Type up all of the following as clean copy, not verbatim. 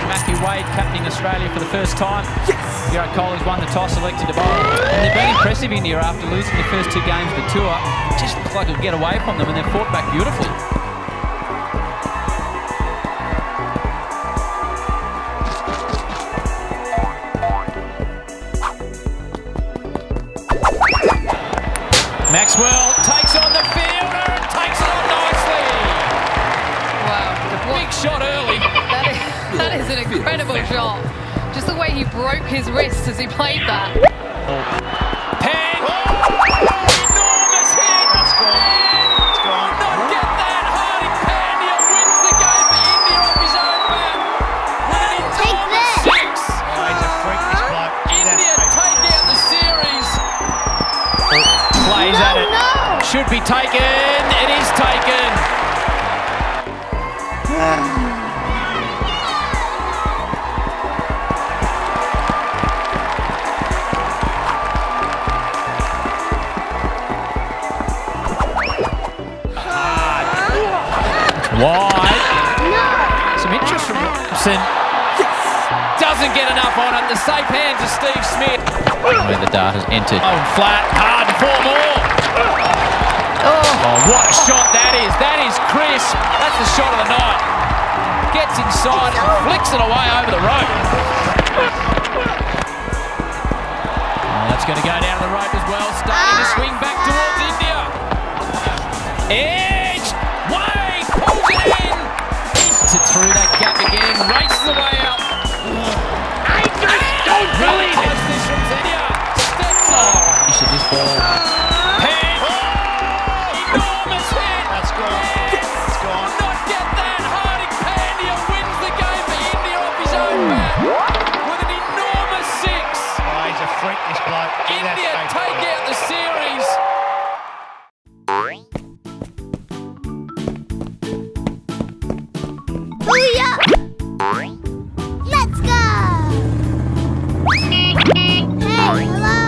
Matthew Wade captaining Australia for the first time. Virat Kohli's won the toss, elected to bowl. And they've been impressive, India, after losing the first 2 games of the tour. Just looked like it would get away from them, and they've fought back beautifully. Maxwell takes on the fielder and takes it on nicely. Wow. Big shot early. That is an incredible shot. Just the way he broke his wrist as he played that. Penn. Enormous hit. That's gone. It's gone. Not get that. Hardik Pandya wins the game for India off his own bat. With an enormous 6. Oh, he's a freak, this bloke. India take out the series. Plays at it. Should be taken. It is taken. Wide. Some interest from Robson. Doesn't get enough on it. The safe hands of Steve Smith. Where the data's entered. Oh, flat, hard, 4 more. Oh, what a shot that is. That is crisp. That's the shot of the night. Gets inside and flicks it away over the rope. Oh, that's going to go down the rope as well. Starting to swing back towards India. Edge. Wade pulls it in. Through that gap again. Races away out. I don't believe it. This from Zenia. Steps on. You should just ball. Penn. Enormous hit. That's gone. It's gone. Not get that. Hardik Pandya wins the game for India off his own bat with an enormous 6. Oh, he's a freak, this bloke. India take out the series. Let's go! Hey, hello!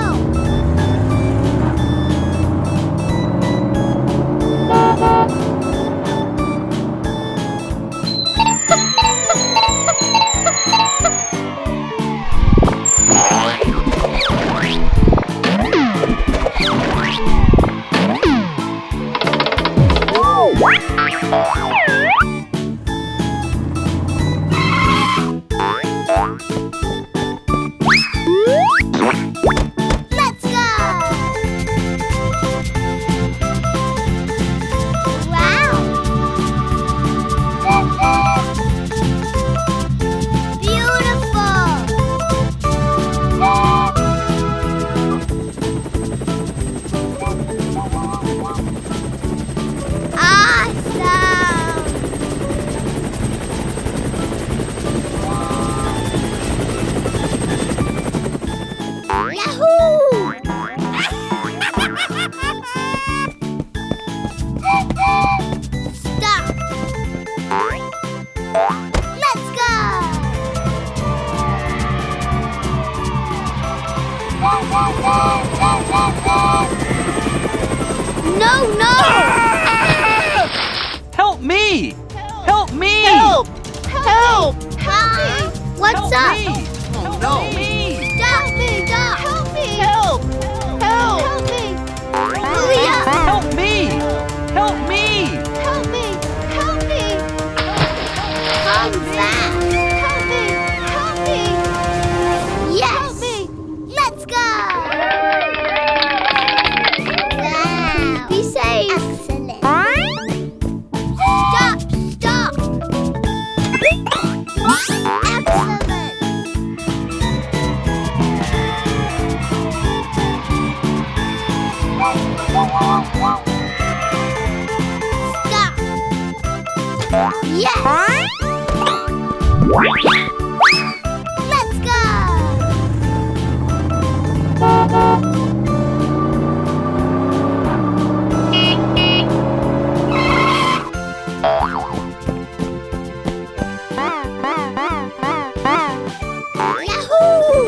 No! Help me! Help me! Help! What's Help up? me! Oh, no. Help me! Stop me! Stop! Help me! Help me! Hurry up! Help me! Help me! Help me! Come back! Help me! Yes! Let's go! Wow! Be safe! Excellent! Stop! Excellent! Stop! Yes! Let's go! Yahoo!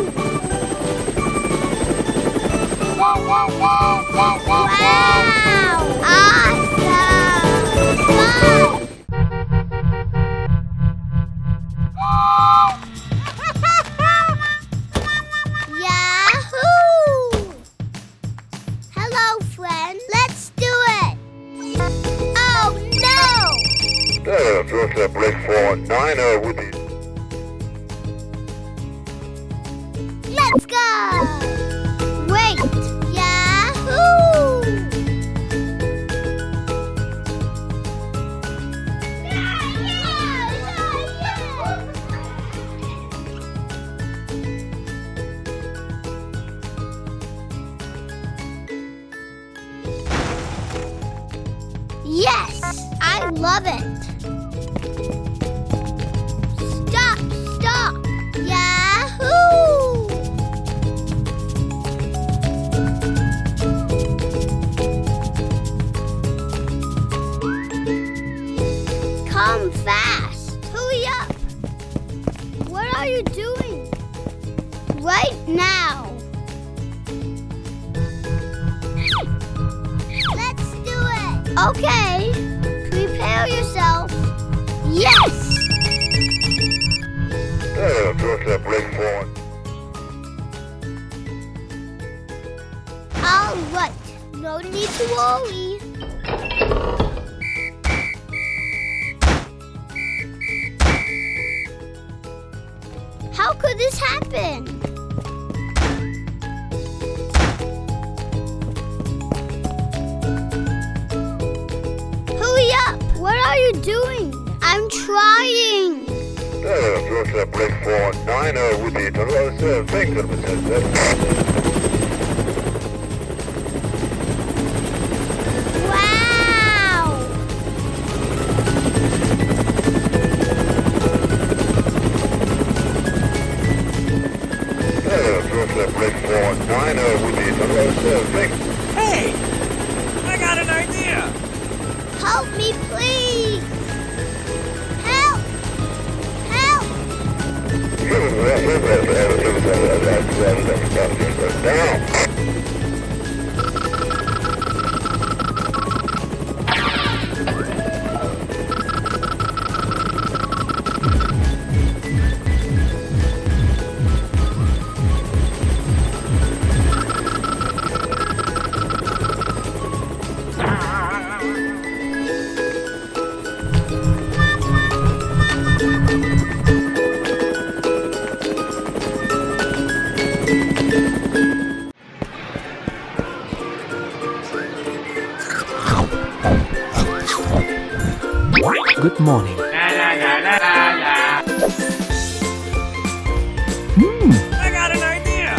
Wow! Awesome! Fun! Georgia break for 9 with the Let's go! Wait! Yahoo! Yes! I love it! Stop! Stop! Yahoo! Come fast! Hurry up! What are you doing? Right now! Let's do it! Okay! Prepare yourself! Yes! Georgia break for All right! No need to worry! How could this happen? Hurry up! What are you doing? I'm trying! Georgia break for 9 with the Toronto Baker. Wow! Georgia break for 9 with the Toronto Baker. Hey! I got an idea! Help me, please! Help! Help! Down. Good morning. I got an idea!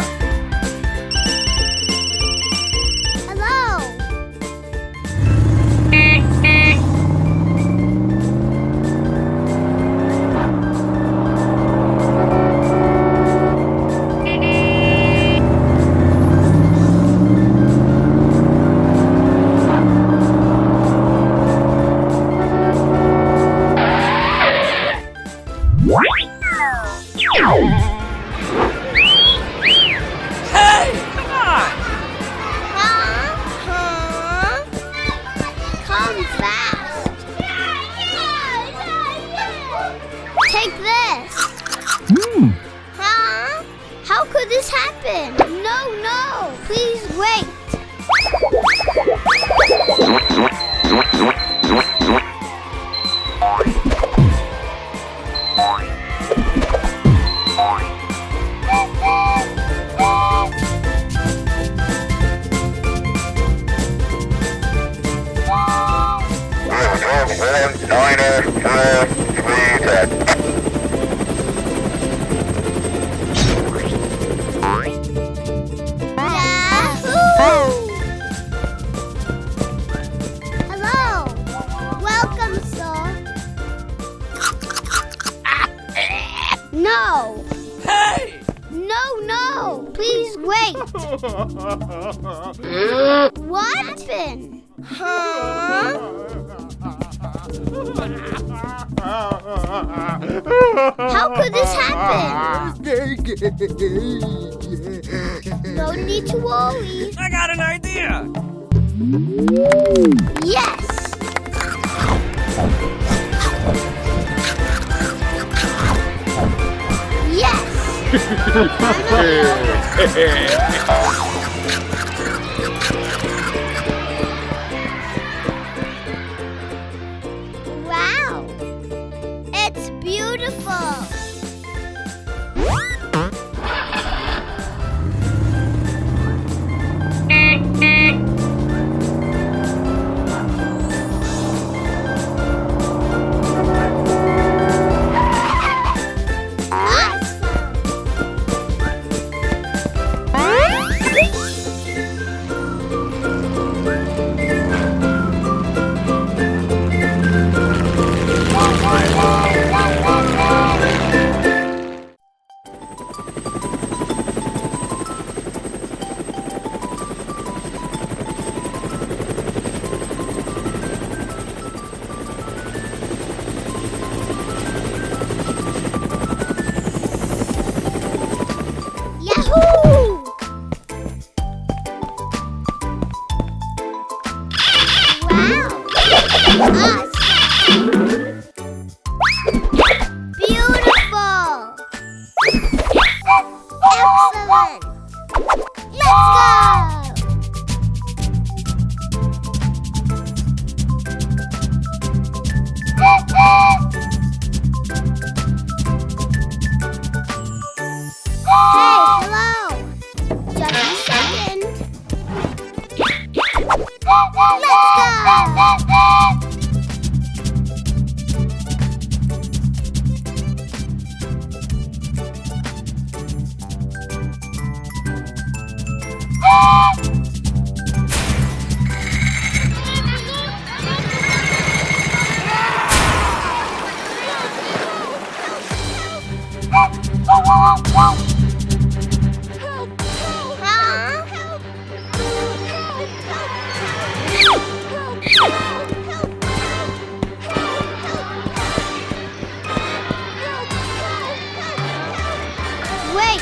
Hello! Hey! Come on! Huh? Come fast! Take this! Huh? How could this happen? No, no! Please wait! Yahoo! Hello! Welcome, sir. No! Hey! No, no! Please wait! What happened? Huh? How could this happen? No need to worry. I got an idea! Yes! Wow! Beautiful. Yahoo! Wow! Awesome! Beautiful! Excellent! Let's go! Hey, hello! Just a second. Let's go! Wait!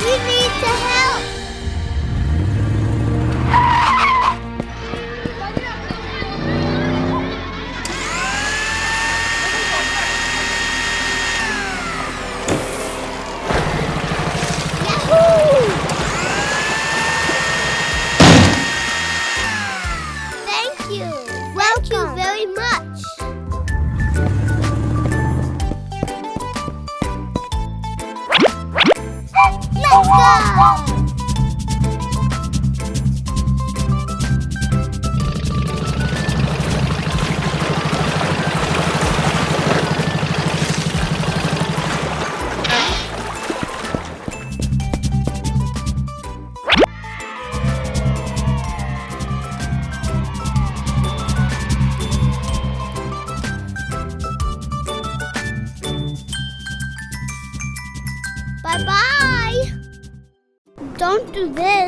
We need to help! Yahoo! Thank you. Thank you very much. Let's go! Bye-bye. Don't do this.